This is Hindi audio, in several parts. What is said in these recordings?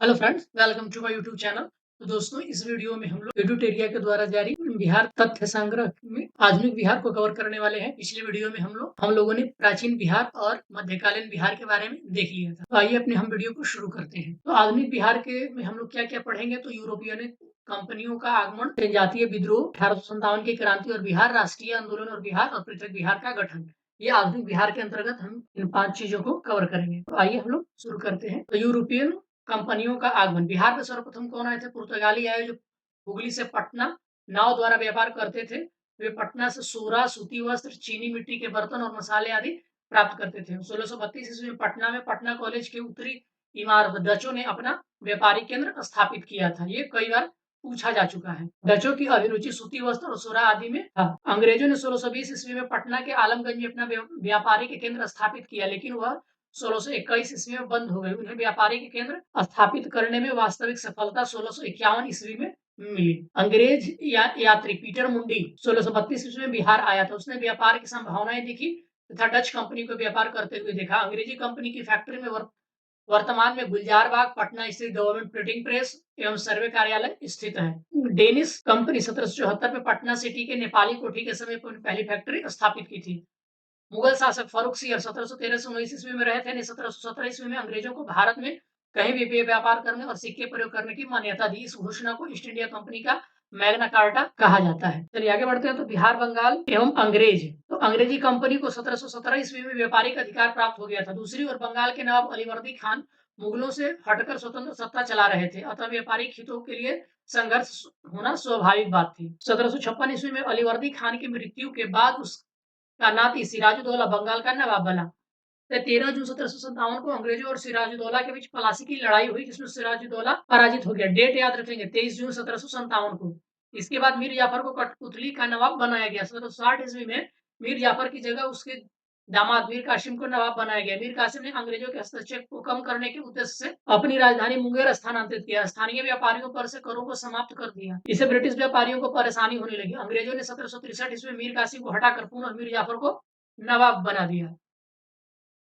Hello friends, welcome to my YouTube channel. तो दोस्तों, इस वीडियो में हम लोग एडुटेरिया के द्वारा जारी बिहार तथ्य संग्रह में आधुनिक बिहार को कवर करने वाले हैं। पिछले वीडियो में हम लोगों ने प्राचीन बिहार और मध्यकालीन बिहार के बारे में देख लिया था। तो आइए अपने हम वीडियो को शुरू करते हैं। तो आधुनिक बिहार के में हम लोग क्या क्या पढ़ेंगे। तो यूरोपियन कंपनियों का आगमन, जनजातीय विद्रोह, 1857 की क्रांति और बिहार, राष्ट्रीय आंदोलन और बिहार और पृथक बिहार का गठन। ये आधुनिक बिहार के अंतर्गत हम इन 5 चीजों को कवर करेंगे। तो आइए हम लोग शुरू करते हैं। तो यूरोपियन कंपनियों का आगमन। बिहार में सर्वप्रथम कौन आए थे? पुर्तगाली आए, जो हुगली से पटना नाव द्वारा व्यापार करते थे। वे पटना से सूरा, सूती वस्त्र, चीनी मिट्टी के बर्तन और मसाले आदि प्राप्त करते थे। 1632 ईस्वी में पटना में पटना कॉलेज के उत्तरी इमारत डचों ने अपना व्यापारिक केंद्र स्थापित किया था। ये कई बार पूछा जा चुका है। डचों की अभिरुचि सूती वस्त्र और सूरा आदि में था। अंग्रेजों ने 1620 ईस्वी में पटना के आलमगंज में अपना व्यापारिक केंद्र स्थापित किया, लेकिन वह 1621 ईस्वी में बंद हो गई। उन्हें व्यापारिक केंद्र स्थापित करने में वास्तविक सफलता 1651 ईस्वी में मिली। अंग्रेज यात्री पीटर मुंडी 1632 ईस्वी में बिहार आया था। उसने व्यापार की संभावनाएं देखी तथा डच कंपनी को व्यापार करते हुए देखा। अंग्रेजी कंपनी की फैक्ट्री में वर्तमान में गुलजार बाग पटना स्थित गवर्नमेंट प्रिंटिंग प्रेस एवं सर्वे कार्यालय स्थित है। डेनिश कंपनी 1774 में पटना सिटी के नेपाली कोठी के समीप पहली फैक्ट्री स्थापित की थी। मुगल शासक फारूक सियर 1713 से 19 ईस्वी में रहे थे। 1717 ईस्वी में अंग्रेजों को भारत में कहीं भी व्यापार करने और सिक्के प्रयोग करने की मान्यता दी। इस घोषणा को ईस्ट इंडिया कंपनी का मैग्ना कार्टा कहा जाता है। चलिए आगे बढ़ते हैं। तो बिहार, बंगाल एवं अंग्रेज। तो अंग्रेजी कंपनी को 1717 ईस्वी में व्यापारिक अधिकार प्राप्त हो गया था। दूसरी ओर बंगाल के नवाब अलीवर्दी खान मुगलों से हटकर स्वतंत्र सत्ता चला रहे थे, अतः व्यापारिक हितों के लिए संघर्ष होना स्वाभाविक बात थी। 1756 ईस्वी में अलीवर्दी खान की मृत्यु के बाद का नाती सिराजुद्दौला बंगाल का नवाब बना। 13 जून 1757 को अंग्रेजों और सिराजुद्दौला के बीच प्लासी की लड़ाई हुई, जिसमें सिराजुद्दौला पराजित हो गया। डेट याद रखेंगे, 23 जून 1757 को। इसके बाद मीर जाफर को कठपुतली का नवाब बनाया गया। 1760 ईस्वी में मीर जाफर की जगह उसके दामाद मीर कासिम को नवाब बनाया गया। मीर कासिम ने अंग्रेजों के हस्तक्षेप को कम करने के उद्देश्य से अपनी राजधानी मुंगेर स्थानांतरित किया। स्थानीय व्यापारियों पर से करों को समाप्त कर दिया। इससे ब्रिटिश व्यापारियों को परेशानी होने लगी। अंग्रेजों ने 1763 ईस्वी में मीर कासिम को हटाकर पुनः मीर जाफर को नवाब बना दिया।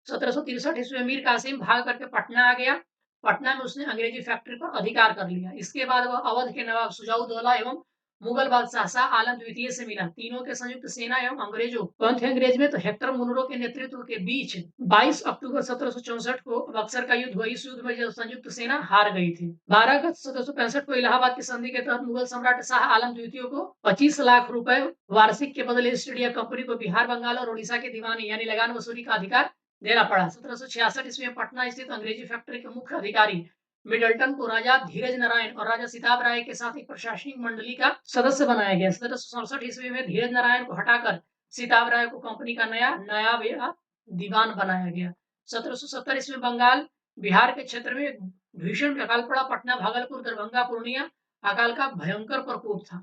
1763 ईस्वी में मीर कासिम भाग करके पटना आ गया। पटना में उसने अंग्रेजी फैक्ट्री पर अधिकार कर लिया। इसके बाद वह अवध के नवाब शुजाउद्दौला एवं मुगल बादशाह शाह आलम द्वितीय से मिला। तीनों के संयुक्त सेना एवं अंग्रेजों कौन थे अंग्रेज में? तो हेक्टर मुनरो के नेतृत्व के बीच 22 अक्टूबर 1764 को बक्सर का युद्ध हुआ। इस युद्ध में जो संयुक्त सेना हार गई थी। 12 अगस्त 1765 को इलाहाबाद की संधि के तहत मुगल सम्राट शाह आलम द्वितीय को 25 लाख रुपए वार्षिक के बदले ईस्ट इंडिया कंपनी को बिहार, बंगाल और उड़ीसा के दीवानी यानी लगान वसूली का अधिकार देना पड़ा। 1766 ईस्वी में पटना स्थित अंग्रेजी फैक्ट्री के मुख्य अधिकारी मिडल्टन को राजा धीरज नारायण और राजा सिताब राय के साथ एक प्रशासनिक मंडली का सदस्य बनाया गया। 1767 ईस्वी में धीरज नारायण को हटाकर सिताब राय को कंपनी का नया दीवान बनाया गया। 1770 ईस्वी में बंगाल बिहार के क्षेत्र में भीषण अकाल पड़ा। पटना, भागलपुर, दरभंगा, पूर्णिया अकाल का भयंकर प्रकोप था।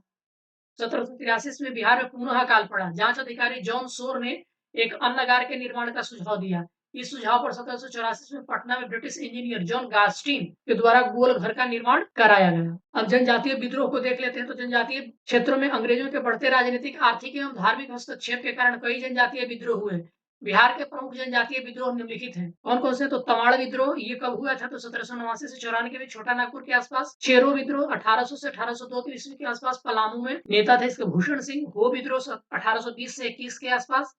1783 ईस्वी में बिहार में पुनः अकाल पड़ा। जांच अधिकारी जॉन सोर ने एक अन्नगार के निर्माण का सुझाव दिया। इस सुझाव पर 1784 में पटना में ब्रिटिश इंजीनियर जॉन गास्टिन के द्वारा गोल घर का निर्माण कराया गया। अब जनजातीय विद्रोह को देख लेते हैं। तो जनजातीय क्षेत्रों में अंग्रेजों के बढ़ते राजनीतिक, आर्थिक एवं धार्मिक हस्तक्षेप के कारण कई जनजातीय विद्रोह हुए। बिहार के प्रमुख जनजातीय विद्रोह निम्नलिखित हैं। कौन कौन से? तो तमाड़ विद्रोह, ये कब हुआ था? तो 1789 से 94 के बीच छोटा नागपुर के आसपास। चेरो विद्रोह 1800 से 1802 ईस्वी के आसपास पलामू में, नेता थे इसके भूषण सिंह। हो विद्रोह 1820 से 21 के आसपास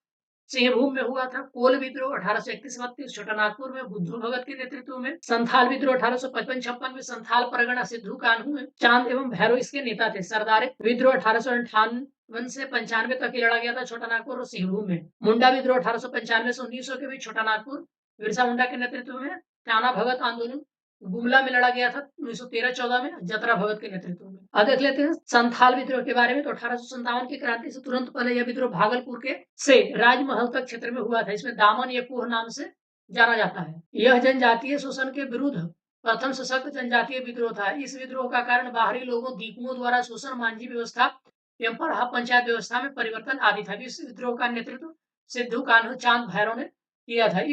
सिंहभूम में हुआ था। कोल विद्रोह 1831-32 छोटा नागपुर में बुद्धू भगत के नेतृत्व में। संथाल विद्रोह 1855-56 में संथाल परगना सिद्धू कान्हू में चांद एवं भैरव इसके नेता थे। सरदार विद्रोह 1858 से 95 तक लड़ा गया था छोटा नागपुर और सिंहभूम में। मुंडा विद्रोह 1895 से 1900 के बीच छोटा नागपुर, बिरसा मुंडा के नेतृत्व में। टाना भगत आंदोलन गुमला में लड़ा गया था 1913-14 में, जतरा भगत के नेतृत्व में। अब देख लेते हैं संथाल विद्रोह के बारे में। तो 1857 की क्रांति से तुरंत पहले यह विद्रोह भागलपुर के से राजमहल तक क्षेत्र में हुआ था। इसमें दामन या कोह नाम से जाना जाता है। यह जनजातीय शोषण के विरुद्ध प्रथम सशक्त जनजातीय विद्रोह था। इस विद्रोह का कारण बाहरी लोगों, दीपुओं द्वारा शोषण, मांझी व्यवस्था एवं पराहा पंचायत व्यवस्था में परिवर्तन आदि था। इस विद्रोह का नेतृत्व सिद्धू कान्हू चांद भैरव ने किया था।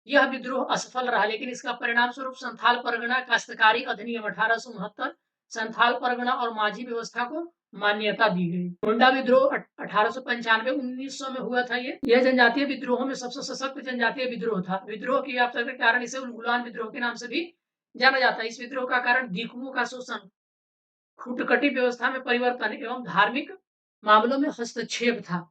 यह विद्रोह असफल रहा, लेकिन इसका परिणाम स्वरूप संथाल परगना काश्तकारी अधिनियम 1869, संथाल परगना और माझी व्यवस्था को मान्यता दी गई। मुंडा विद्रोह 1895-1900 में हुआ था। यह जनजातीय विद्रोहों में सबसे सशक्त जनजातीय विद्रोह था। विद्रोह की व्याप्ति के कारण इसे उलगुलान विद्रोह के नाम से भी जाना जाता है। इस विद्रोह का कारण दीकुओं का शोषण, खुटकटी व्यवस्था में परिवर्तन एवं धार्मिक मामलों में हस्तक्षेप था।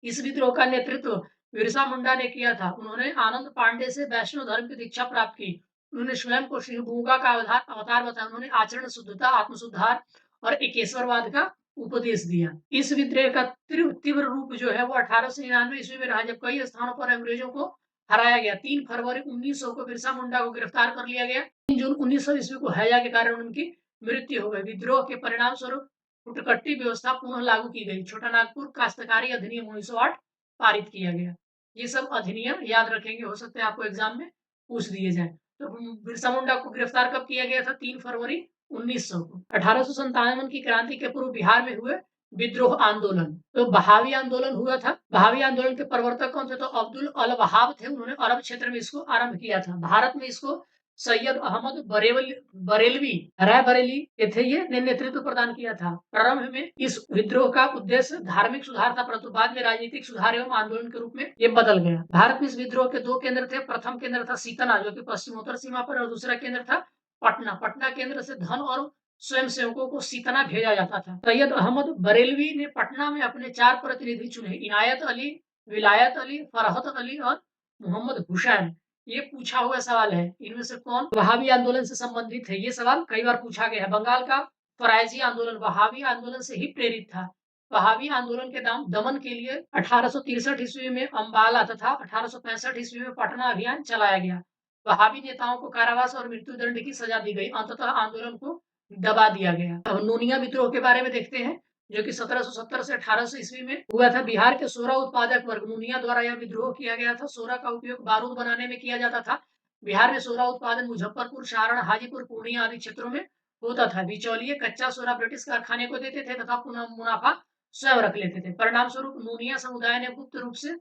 इस विद्रोह का नेतृत्व बिरसा मुंडा ने किया था। उन्होंने आनंद पांडे से वैष्णव धर्म की दीक्षा प्राप्त की। उन्होंने स्वयं को शिवगंगा का अवतार बताया। उन्होंने आचरण शुद्धता, आत्मसुधार और एकेश्वरवाद का उपदेश दिया। इस विद्रोह का तीव्र रूप जो है वो 1899 ईस्वी में रहा, जब कई स्थानों पर अंग्रेजों को हराया गया। 3 फरवरी 1900 को बिरसा मुंडा को गिरफ्तार कर लिया गया। 3 जून 1900 ईस्वी को हैजा के कारण उनकी मृत्यु हो गई। विद्रोह के परिणाम स्वरूप हुटकट्टी व्यवस्था पुनः लागू की गई। छोटा नागपुर काश्तकारी अधिनियम 1908 पारित किया गया। ये सब अधिनियम याद रखेंगे, हो सकता है आपको एग्जाम में पूछ दिए जाए। तो बिरसा मुंडा को गिरफ्तार कब किया गया था? 3 फरवरी 1900 को। 1857 की क्रांति के पूर्व बिहार में हुए विद्रोह आंदोलन, तो बहावी आंदोलन हुआ था। बहावी आंदोलन के प्रवर्तक कौन थे? तो अब्दुल अल वहाब थे। उन्होंने अरब क्षेत्र में इसको आरंभ किया था। भारत में इसको सैयद अहमद बरेलवी रायबरेली के थे, ये ने नेतृत्व प्रदान किया था। प्रारंभ में इस विद्रोह का उद्देश्य धार्मिक सुधार था, परंतु बाद में राजनीतिक सुधार एवं आंदोलन के रूप में ये बदल गया। भारत में इस विद्रोह के 2 केंद्र थे। प्रथम केंद्र था सीतना, जो कि पश्चिमोत्तर सीमा पर, और दूसरा केंद्र था पटना। पटना केंद्र से धन और स्वयं सेवकों को सीतना भेजा जाता था। सैयद अहमद बरेलवी ने पटना में अपने 4 प्रतिनिधि चुने: इनायत अली, विलायत अली, फरहत अली और मोहम्मद हुसैन। ये पूछा हुआ सवाल है, इनमें से कौन वहाबी आंदोलन से संबंधित है? ये सवाल कई बार पूछा गया है। बंगाल का फरायजी आंदोलन वहाबी आंदोलन से ही प्रेरित था। वहाबी आंदोलन के दमन के लिए 1863 ईस्वी में अम्बाला तथा 1865 ईस्वी में पटना अभियान चलाया गया। वहाबी नेताओं को कारावास और मृत्यु दंड की सजा दी गई। अंततः आंदोलन को दबा दिया गया। अब नूनिया विद्रोह के बारे में देखते हैं, जो कि 1770 से 1800 ईस्वी में हुआ था। बिहार के सोरा उत्पादक वर्ग नूनिया द्वारा यह विद्रोह किया गया था। सोरा का उपयोग बारूद बनाने में किया जाता था। बिहार में सोरा उत्पादन मुजफ्फरपुर, सारण, हाजीपुर, पूर्णिया आदि क्षेत्रों में होता था। बिचौलिए कच्चा सोरा ब्रिटिश कारखाने को देते थे तथा मुनाफा स्वयं रख लेते थे। परिणाम स्वरूप नूनिया समुदाय ने गुप्त रूप से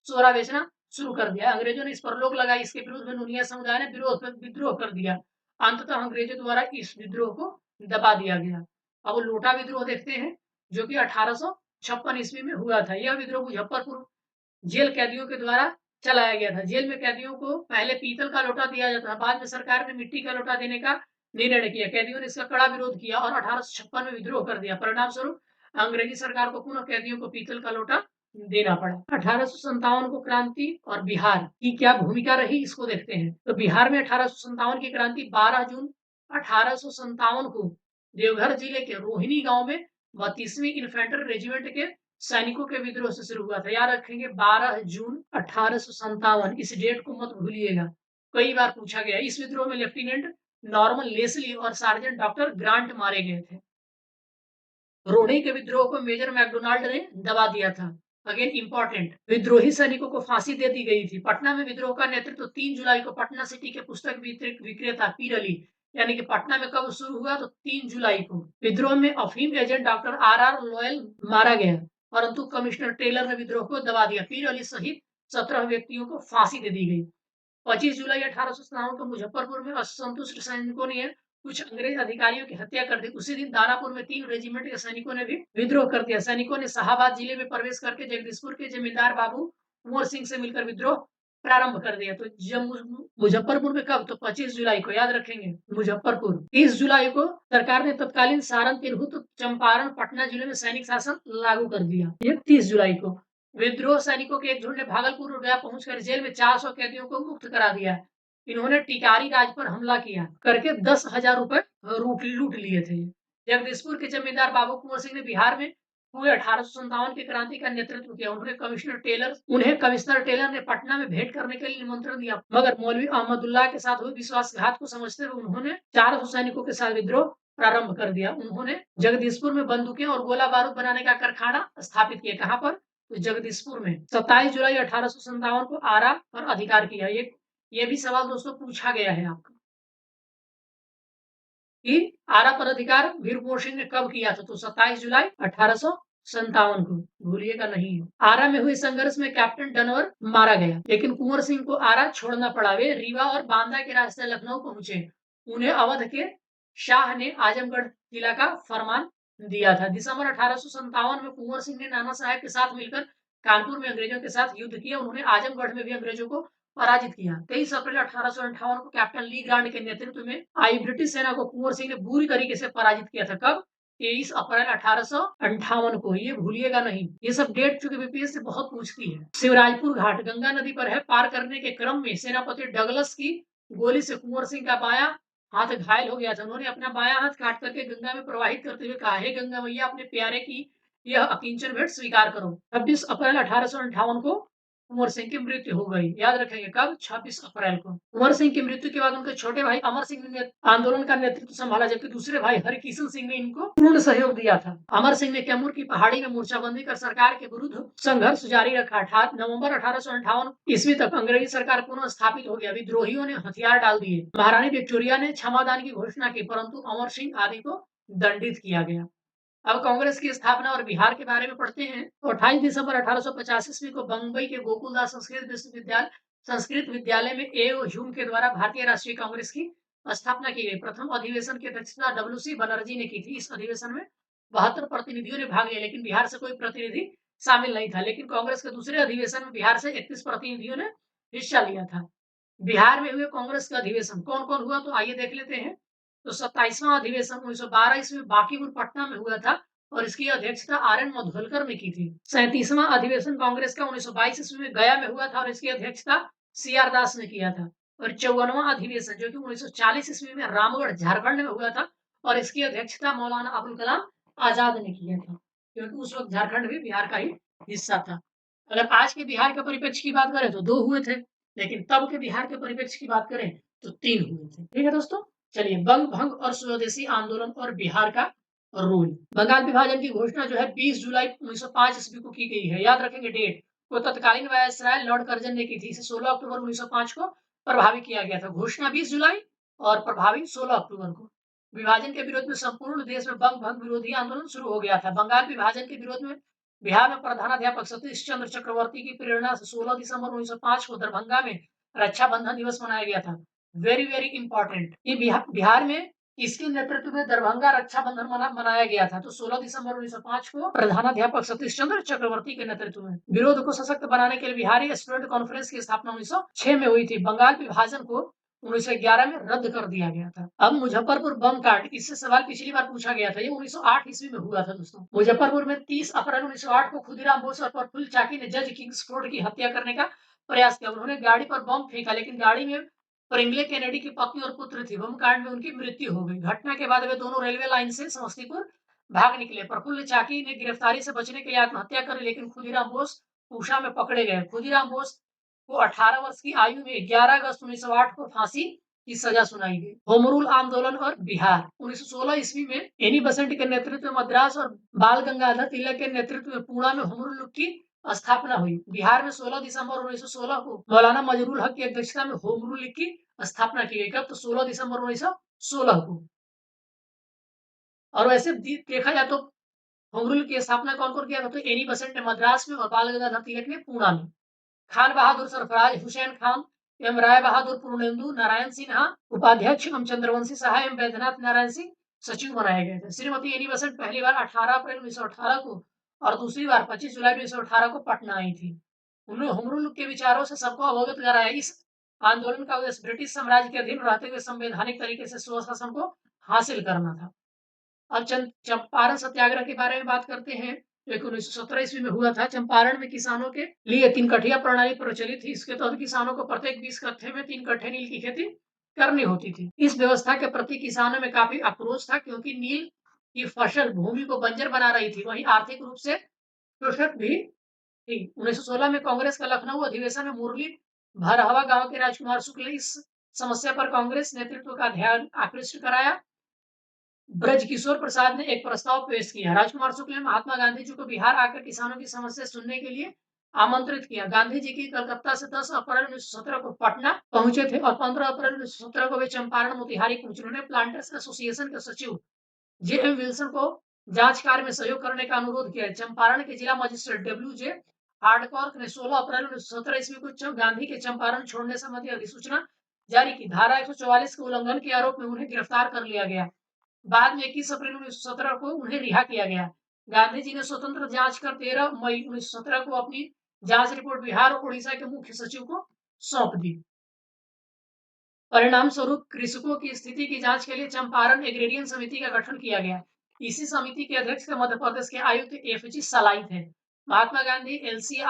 सोरा बेचना शुरू कर दिया। अंग्रेजों ने इस पर रोक लगाई। इसके विरुद्ध में नूनिया समुदाय ने विद्रोह कर दिया। अंततः अंग्रेजों द्वारा इस विद्रोह को दबा दिया गया। अब लोटा विद्रोह देखते हैं, जो कि 1856 ईस्वी में हुआ था। यह विद्रोह मुजफ्फरपुर जेल कैदियों के द्वारा चलाया गया था। जेल में कैदियों को पहले पीतल का लोटा दिया जाता था, बाद में सरकार ने मिट्टी का लोटा देने का निर्णय किया। कैदियों ने इसका कड़ा विरोध किया और 1856 में विद्रोह कर दिया। परिणाम स्वरूप अंग्रेजी सरकार को पुनः कैदियों को पीतल का लोटा देना पड़ा। 1857 को क्रांति और बिहार की क्या भूमिका रही, इसको देखते हैं। तो बिहार में 1857 की क्रांति 12 जून 1857 को देवघर जिले के रोहिणी गांव में 32वीं इन्फेंट्री रेजिमेंट के सैनिकों के विद्रोह से शुरू हुआ था। याद रखेंगे 12 जून 1857, इस डेट को मत भूलिएगा, कई बार पूछा गया। इस विद्रोह में लेफ्टिनेंट नॉर्मन लेस्ली और सार्जेंट डॉक्टर ग्रांट मारे गए थे। रोहिणी के विद्रोह को मेजर मैकडोनाल्ड ने दबा दिया था। अगेन इंपॉर्टेंट, विद्रोही सैनिकों को फांसी दे दी गई थी। पटना में विद्रोह का नेतृत्व 3 जुलाई को पटना सिटी के पुस्तक विक्रेता पीर अली, यानी कि पटना में कब शुरू हुआ? तो 3 जुलाई को। विद्रोह में अफीम एजेंट डॉक्टर आर लॉयल मारा गया, परंतु कमिश्नर टेलर ने विद्रोह को दबा दिया। पीर अली सहित 17 व्यक्तियों को फांसी दे दी गई। 25 जुलाई 1857 को मुजफ्फरपुर में असंतुष्ट सैनिकों ने कुछ अंग्रेज अधिकारियों की हत्या कर दी। उसी दिन दानापुर में 3 रेजिमेंट के सैनिकों ने भी विद्रोह कर दिया। सैनिकों ने शाहाबाद जिले में प्रवेश करके जगदीशपुर के जमींदार बाबू कुंवर सिंह से मिलकर विद्रोह प्रारंभ कर दिया। तो जब मुजफ्फरपुर में कब? तो 25 जुलाई को, याद रखेंगे मुजफ्फरपुर। 30 जुलाई को सरकार ने तत्कालीन सारण, तिरहुत, चंपारण, पटना जिले में सैनिक शासन लागू कर दिया। ये 30 जुलाई को। विद्रोह सैनिकों के एक झुंड ने भागलपुर और गया पहुंचकर जेल में 400 कैदियों को मुक्त करा दिया। इन्होंने टिकारी राज पर हमला किया करके 10,000 रुपए लूट लिए थे। जगदीशपुर के जमींदार बाबू कुंवर सिंह ने बिहार में हुए 1857 की क्रांति का नेतृत्व किया। उन्हें कमिश्नर टेलर ने पटना में भेंट करने के लिए निमंत्रण दिया, मगर मौलवी अहमदुल्लाह के साथ हुए विश्वासघात को समझते हुए उन्होंने 400 सैनिकों के साथ विद्रोह प्रारंभ कर दिया। उन्होंने जगदीशपुर में बंदूकें और गोला बारूद बनाने का कारखाना स्थापित किया। कहां पर? तो जगदीशपुर में। 27 जुलाई 1857 को आरा पर अधिकार किया। ये भी सवाल दोस्तों पूछा गया है आपका कि आरा पर अधिकार वीर कुंवर सिंह ने कब किया था? तो 27 जुलाई 1857 को, भूलिएगा नहीं। आरा में हुए संघर्ष में कैप्टन डनवर मारा गया, लेकिन कुंवर सिंह को आरा छोड़ना पड़ा। वे रीवा और बांदा के रास्ते लखनऊ पहुंचे। उन्हें अवध के शाह ने आजमगढ़ किला का फरमान दिया था। दिसंबर 1857 में कुंवर सिंह ने नाना साहेब के साथ मिलकर कानपुर में अंग्रेजों के साथ युद्ध किया। उन्होंने आजमगढ़ में भी अंग्रेजों को पराजित किया। 23 अप्रैल 1858 को कैप्टन ली ग्रांट के नेतृत्व में आई ब्रिटिश सेना को कुंवर सिंह ने बुरी तरीके से पराजित किया था। कब? 23 अप्रैल 1858 को। ये भूलिएगा नहीं। ये सब डेट चूंकि बीपीएस से बहुत पूछती है। शिवराजपुर घाट गंगा नदी पर है। पार करने के क्रम में सेनापति डगलस की गोली से कुंवर सिंह का बायां हाथ घायल हो गया था। उन्होंने अपना बायां हाथ काट करके गंगा में प्रवाहित करते हुए कहा, हे गंगा मैया, अपने प्यारे की यह अकिंचन भेंट स्वीकार करो। 26 अप्रैल 1858 को कुंवर सिंह की मृत्यु हो गई। याद रखेंगे कब? 26 अप्रैल को। कुंवर सिंह की मृत्यु के बाद उनके छोटे भाई अमर सिंह ने आंदोलन का नेतृत्व संभाला, जबकि दूसरे भाई हरिकिशन सिंह ने इनको पूर्ण सहयोग दिया था। अमर सिंह ने कैमूर की पहाड़ी में मोर्चाबंदी कर सरकार के विरुद्ध संघर्ष जारी रखा। नवंबर 1858 ईस्वी तक अंग्रेजी सरकार पुनः स्थापित हो गया। विद्रोहियों ने हथियार डाल दिए। महारानी विक्टोरिया ने क्षमादान की घोषणा की, परंतु अमर सिंह आदि को दंडित किया गया। अब कांग्रेस की स्थापना और बिहार के बारे में पढ़ते हैं। तो 28 दिसंबर 1850 ईस्वी को बंबई के गोकुलदास संस्कृत विद्यालय में ए.ओ. ह्यूम के द्वारा भारतीय राष्ट्रीय कांग्रेस की स्थापना की गई। प्रथम अधिवेशन की अध्यक्षता डब्ल्यू.सी. बनर्जी ने की थी। इस अधिवेशन में 72 प्रतिनिधियों ने भाग लिया, लेकिन बिहार से कोई प्रतिनिधि शामिल नहीं था। लेकिन कांग्रेस के दूसरे अधिवेशन में बिहार से 31 प्रतिनिधियों ने हिस्सा लिया था। बिहार में हुए कांग्रेस का अधिवेशन कौन कौन हुआ, तो आइए देख लेते हैं। तो 27वां अधिवेशन 1912 ईस्वी में बांकीपुर पटना में हुआ था और इसकी अध्यक्षता आर.एन. मधुलकर ने की थी। 37वां अधिवेशन कांग्रेस का 1922 ईस्वी में गया में हुआ था और इसकी अध्यक्षता सी.आर. दास ने किया था। और 54वां अधिवेशन जो कि 1940 ईस्वी में रामगढ़ झारखंड में हुआ था और इसकी अध्यक्षता मौलाना अबुल कलाम आजाद ने किया था, क्योंकि उस वक्त झारखंड भी बिहार का ही हिस्सा था। अगर आज के बिहार के परिप्रेक्ष्य की बात करें तो 2 हुए थे, लेकिन तब के बिहार के परिप्रेक्ष्य की बात करें तो 3 हुए थे। ठीक है दोस्तों, चलिए बंग भंग और स्वदेशी आंदोलन और बिहार का रोल। बंगाल विभाजन की घोषणा जो है 20 जुलाई 1905 ईस्वी को की गई है। याद रखेंगे डेट को। तत्कालीन वायसराय लॉर्ड कर्जन ने की थी। इसे 16 अक्टूबर 1905 को प्रभावी किया गया था। घोषणा 20 जुलाई और प्रभावी 16 अक्टूबर को। विभाजन के विरोध में संपूर्ण देश में बंग भंग विरोधी आंदोलन शुरू हो गया था। बंगाल विभाजन के विरोध में बिहार में प्रधानाध्यापक सतीश चंद्र चक्रवर्ती की प्रेरणा से 16 दिसंबर 1905 को दरभंगा में रक्षाबंधन दिवस मनाया गया था। Very very important. ये बिहार में इसके नेतृत्व में दरभंगा रक्षाबंधन मनाया गया था। तो 16 दिसंबर 1905 को प्रधानाध्यापक सतीश चंद्र चक्रवर्ती के नेतृत्व में विरोध को सशक्त बनाने के लिए बिहारी स्टूडेंट कॉन्फ्रेंस की स्थापना 1906 में हुई थी। बंगाल विभाजन को 1911 में रद्द कर दिया गया था। अब मुजफ्फरपुर बम कांड, इससे सवाल पिछली बार पूछा गया था। ये 1908 ईस्वी में हुआ था दोस्तों। मुजफ्फरपुर में 30 अप्रैल 1908 को खुदीराम बोस और प्रफुल्ल चाकी ने जज किंग्सफोर्ड की हत्या करने का प्रयास किया। उन्होंने गाड़ी पर बम फेंका, लेकिन गाड़ी में प्रिंगले केनेडी की पत्नी और पुत्र थी। बम कांड में उनकी मृत्यु हो गई। घटना के बाद वे दोनों रेलवे लाइन से समस्तीपुर भाग निकले। प्रफुल्ल चाकी ने गिरफ्तारी से बचने के लिए आत्महत्या कर, लेकिन खुदीराम बोस पूसा में पकड़े गए। खुदीराम बोस को 18 वर्ष की आयु में 11 अगस्त 1908 को फांसी की सजा सुनाई गई। होम रूल आंदोलन और बिहार 1916 ईस्वी में एनी बसंत के नेतृत्व में मद्रास और बाल गंगाधर तिलक के नेतृत्व में पुणे में होम रूल की स्थापना हुई। बिहार में 16 दिसंबर 1916 को मौलाना मजरूल हक की अध्यक्षता में होम रूल की स्थापना की गई। कब? तो 16 दिसंबर 1916 को। और वैसे देखा जाए तो होम रूल की स्थापना कौन कौन किया था? तो एनी बसंत ने मद्रास में और बाल गंगाधर तिलक ने पुणे में। खान बहादुर सरफराज, हुसैन खान एवं राय बहादुर, पूर्णेंदु नारायण सिन्हा उपाध्यक्ष एवं चंद्रवंशी सहाय एवं बैद्यनाथ नारायण सिंह सचिव बनाए गए थे। श्रीमती एनी बसंत पहली बार 18 अप्रैल 1918 को और दूसरी बार 25 जुलाई 1918 को पटना आई थी। उन्होंने होम रूल के विचारों से सबको अवगत कराया। इस आंदोलन का उद्देश्य ब्रिटिश साम्राज्य के अधीन रहते हुए संवैधानिक तरीके से स्वशासन को हासिल करना था। अब चंपारण सत्याग्रह के बारे में बात करते हैं। जो 1917 ईस्वी में हुआ था। चंपारण में किसानों के लिए 3 कठिया प्रणाली प्रचलित थी। इसके तहत किसानों को प्रत्येक 20 कट्ठे में 3 कट्ठे नील की खेती करनी होती थी। इस व्यवस्था के प्रति किसानों में काफी आक्रोश था, क्योंकि नील की फसल भूमि को बंजर बना रही थी, वहीं आर्थिक रूप से शोषक भी थी। 1916 में कांग्रेस का लखनऊ अधिवेशन में मुरली भरहवा गांव के राजकुमार शुक्ल ने इस समस्या पर कांग्रेस नेतृत्व का ध्यान आकृष्ट कराया। ब्रजकिशोर प्रसाद ने एक प्रस्ताव पेश किया। राजकुमार शुक्ल ने महात्मा गांधी जी को बिहार आकर किसानों की समस्या सुनने के लिए आमंत्रित किया। गांधी जी की कलकत्ता से 10 अप्रैल 1917 को पटना पहुंचे थे और 15 अप्रैल 1917 को वे चंपारण मोतिहारी पहुंचे। उन्होंने प्लांटर्स एसोसिएशन के सचिव जे.एम. विल्सन को जांच कार्य में सहयोग करने का अनुरोध किया। चंपारण के जिला मजिस्ट्रेट डब्ल्यू.जे. हार्डकॉर्क ने 16 अप्रैल 1917 ईस्वी को गांधी के चंपारण छोड़ने संबंधी अधिसूचना जारी की। धारा 144 के उल्लंघन के आरोप में उन्हें गिरफ्तार कर लिया गया। बाद में 21 अप्रैल 1917 को उन्हें रिहा किया गया। गांधी जी ने स्वतंत्र जांच कर 13 मई 1917 को अपनी जांच रिपोर्ट बिहार और उड़ीसा के मुख्य सचिव को सौंप दी। परिणाम स्वरूप कृषकों की स्थिति की जांच के लिए चंपारण एग्रेरियन समिति का गठन किया गया। इसी समिति के अध्यक्ष मध्य प्रदेश के आयुक्त एफजी सलाई थे। महात्मा गांधी, एलसी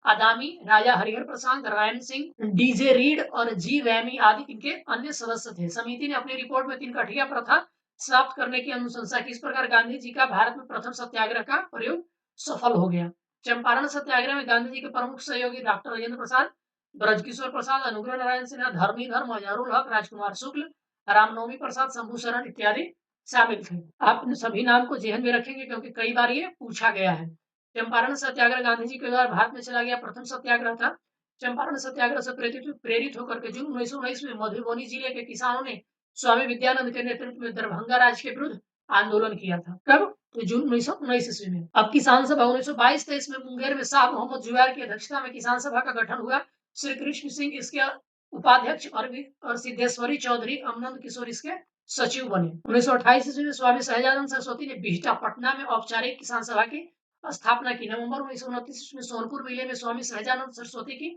आदामी, राजा हरिहर प्रसाद, रायन सिंह, डीजे रीड और जी वैमी आदि इनके अन्य सदस्य थे। समिति ने अपनी रिपोर्ट में तीन कठिया प्रथा समाप्त करने की अनुशंसा की। इस प्रकार गांधी जी का भारत में प्रथम सत्याग्रह का प्रयोग सफल हो गया। चंपारण सत्याग्रह में गांधी जी के प्रमुख सहयोगी डॉक्टर राजेंद्र प्रसाद, ब्रजकिशोर प्रसाद, अनुग्रह नारायण सिन्हा, धर्मीधर, मजहरूल हक, राजकुमार शुक्ल, रामनवमी प्रसाद, शंभू शरण इत्यादि शामिल थे। आप इन सभी नाम को जेहन में रखेंगे क्योंकि कई बार ये पूछा गया है। चंपारण सत्याग्रह गांधी जी के द्वारा भारत में चला गया प्रथम सत्याग्रह था। चंपारण सत्याग्रह से प्रेरित होकर के जून 1919 में मधुबनी जिले के किसानों ने स्वामी विद्यानंद के नेतृत्व में दरभंगा राज के विरुद्ध आंदोलन किया था। कब? तो जून 1919 ईस्वी में। अब किसान सभा 1922-23 में मुंगेर में शाह मोहम्मद जुबैर की अध्यक्षता में किसान सभा का गठन हुआ। श्री कृष्ण सिंह इसके उपाध्यक्ष और सिद्धेश्वरी चौधरी अमनंद किशोर इसके सचिव बने। 1928 ईस्वी में स्वामी सहजानंद सरस्वती ने बिहटा पटना में औपचारिक किसान सभा की स्थापना की। नवंबर 1929 में सोनपुर मेले में स्वामी सहजानंद सरस्वती की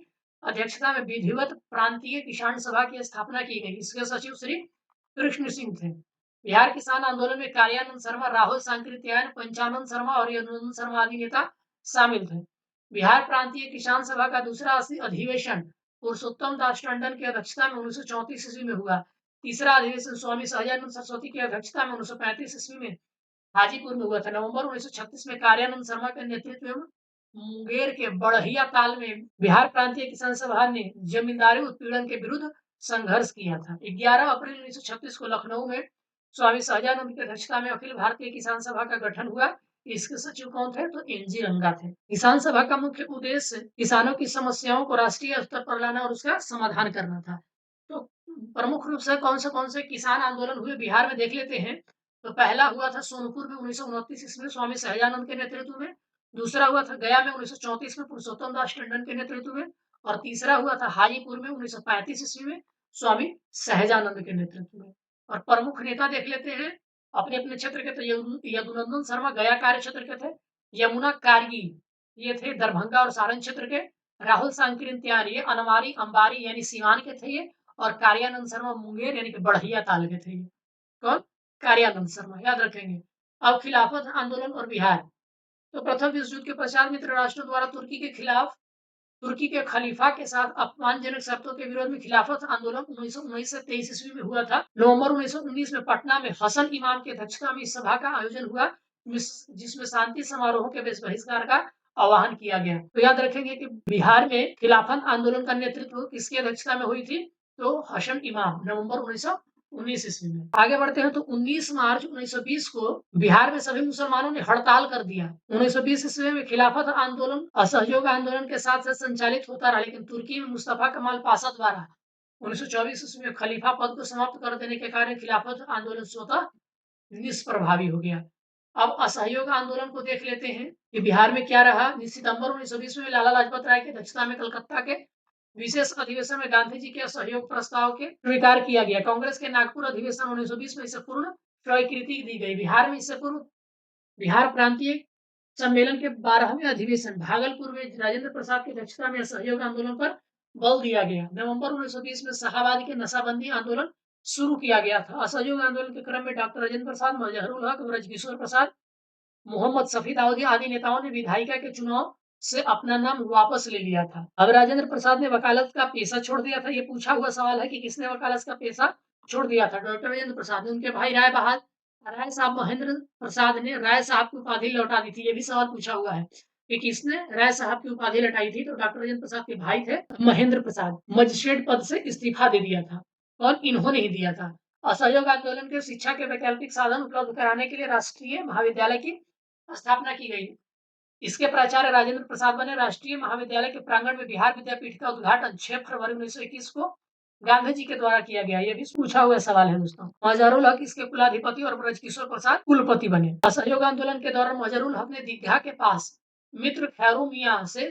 अध्यक्षता में विधिवत प्रांतीय किसान सभा की स्थापना की गई। इसके सचिव श्री कृष्ण सिंह थे। बिहार किसान आंदोलन में कार्यानंद शर्मा, राहुल सांकृत्यायन, पंचानंद शर्मा और यदुनंदन शर्मा आदि नेता शामिल थे। बिहार प्रांतीय किसान सभा का दूसरा अधिवेशन पुरुषोत्तम दास टंडन की अध्यक्षता में 1934 ईस्वी में हुआ। तीसरा अधिवेशन स्वामी सहजानंद सरस्वती की अध्यक्षता में 1935 ईस्वी में हाजीपुर में हुआ था। नवंबर 1936 में कार्यानंद शर्मा के नेतृत्व में मुंगेर के बड़हिया ताल में बिहार प्रांतीय किसान सभा ने जमींदारी उत्पीड़न के विरुद्ध संघर्ष किया था। 11 अप्रैल 1936 को लखनऊ में स्वामी सहजानंद की अध्यक्षता में अखिल भारतीय किसान सभा का गठन हुआ। इसके सचिव कौन थे? तो एनजी रंगा थे। किसान सभा का मुख्य उद्देश्य किसानों की समस्याओं को राष्ट्रीय स्तर पर लाना और उसका समाधान करना था। तो प्रमुख रूप से कौन से किसान आंदोलन हुए बिहार में देख लेते हैं। तो पहला हुआ था सोनपुर में 1929 ईस्वी में स्वामी सहजानंद के नेतृत्व में। दूसरा हुआ था गया में 1934 में पुरुषोत्तम दास टंडन के नेतृत्व में। और तीसरा हुआ था हाजीपुर में 1935 ईस्वी में स्वामी सहजानंद के नेतृत्व में। और प्रमुख नेता देख लेते हैं अपने अपने क्षेत्र के। तो यदुनंदन शर्मा गया कार्य क्षेत्र के थे। यमुना कारगी ये थे दरभंगा और सारण क्षेत्र के। राहुल सांकृत्यायन ये अनवारी अंबारी यानी सीवान के थे ये। और कार्यानंद शर्मा मुंगेर यानी कि बढ़िया ताल के थे। कौन? कार्यानंद शर्मा, याद रखेंगे। अब खिलाफत आंदोलन और बिहार। तो प्रथम विश्व युद्ध के पश्चात मित्र राष्ट्रों द्वारा तुर्की के खिलाफ तुर्की के खलीफा के साथ अपमानजनक शर्तों के विरोध में खिलाफत आंदोलन 1919 से 23 ईस्वी में हुआ था। नवंबर 1919 में पटना में हसन इमाम की अध्यक्षता में इस सभा का आयोजन हुआ जिसमें शांति समारोहों के बहिष्कार का आह्वान किया गया। तो याद रखेंगे कि बिहार में खिलाफत आंदोलन का नेतृत्व किसकी अध्यक्षता में हुई थी? तो हसन इमाम, नवंबर 1919 ईस्वी में। आगे बढ़ते हैं तो 19 मार्च 1920 को बिहार में सभी मुसलमानों ने हड़ताल कर दिया। 1920 ईस्वी में खिलाफत आंदोलन असहयोग आंदोलन के साथ साथ संचालित होता रहा, लेकिन तुर्की में मुस्तफा कमाल पाशा द्वारा 1924 ईस्वी में खलीफा पद को समाप्त कर देने के कारण खिलाफत आंदोलन स्वतः निष्प्रभावी हो गया। अब असहयोग आंदोलन को देख लेते हैं कि बिहार में क्या रहा। सितंबर 1920 में लाला लाजपत राय की अध्यक्षता में कलकत्ता के विशेष अधिवेशन में गांधी जी के असहयोग प्रस्ताव के स्वीकार किया गया। कांग्रेस के नागपुर अधिवेशन 1920 में इसे पूर्ण स्वीकृति दी गई। बिहार में इससे पूर्व बिहार प्रांतीय सम्मेलन के 12वें अधिवेशन भागलपुर में राजेंद्र प्रसाद की अध्यक्षता में असहयोग आंदोलन पर बल दिया गया। नवंबर 1920 में शाहाबाद के नशाबंदी आंदोलन शुरू किया गया था। असहयोग आंदोलन के क्रम में डॉक्टर राजेंद्र प्रसाद, मजहरूल हक, ब्रजकिशोर प्रसाद, मोहम्मद शफी दाऊदी आदि नेताओं ने विधायिका के चुनाव से अपना नाम वापस ले लिया था। अब राजेंद्र प्रसाद ने वकालत का पेशा छोड़ दिया था। ये पूछा हुआ सवाल है कि किसने वकालत का पेशा छोड़ दिया था? डॉक्टर राजेंद्र प्रसाद ने। उनके भाई राय साहब महेंद्र प्रसाद ने राय साहब की उपाधि लौटा दी थी। ये भी सवाल पूछा हुआ है कि किसने राय साहब की उपाधि लौटाई थी? तो डॉक्टर राजेंद्र प्रसाद के भाई थे महेंद्र प्रसाद। मजिस्ट्रेट पद से इस्तीफा दे दिया था और इन्होंने ही दिया था। असहयोग आंदोलन के शिक्षा के वैकल्पिक साधन उपलब्ध कराने के लिए राष्ट्रीय महाविद्यालय की स्थापना की गई। इसके प्राचार्य राजेंद्र प्रसाद बने। राष्ट्रीय महाविद्यालय के प्रांगण में बिहार विद्यापीठ का उद्घाटन 6 फरवरी 1921 को गांधी जी के द्वारा किया गया। यह भी पूछा हुआ सवाल है दोस्तों। मजहरूल हक इसके कुलाधिपति और ब्रजकिशोर प्रसाद कुलपति बने। असहयोग आंदोलन के दौरान मजहरूल हक ने दीघा के पास मित्र खैरू मियां से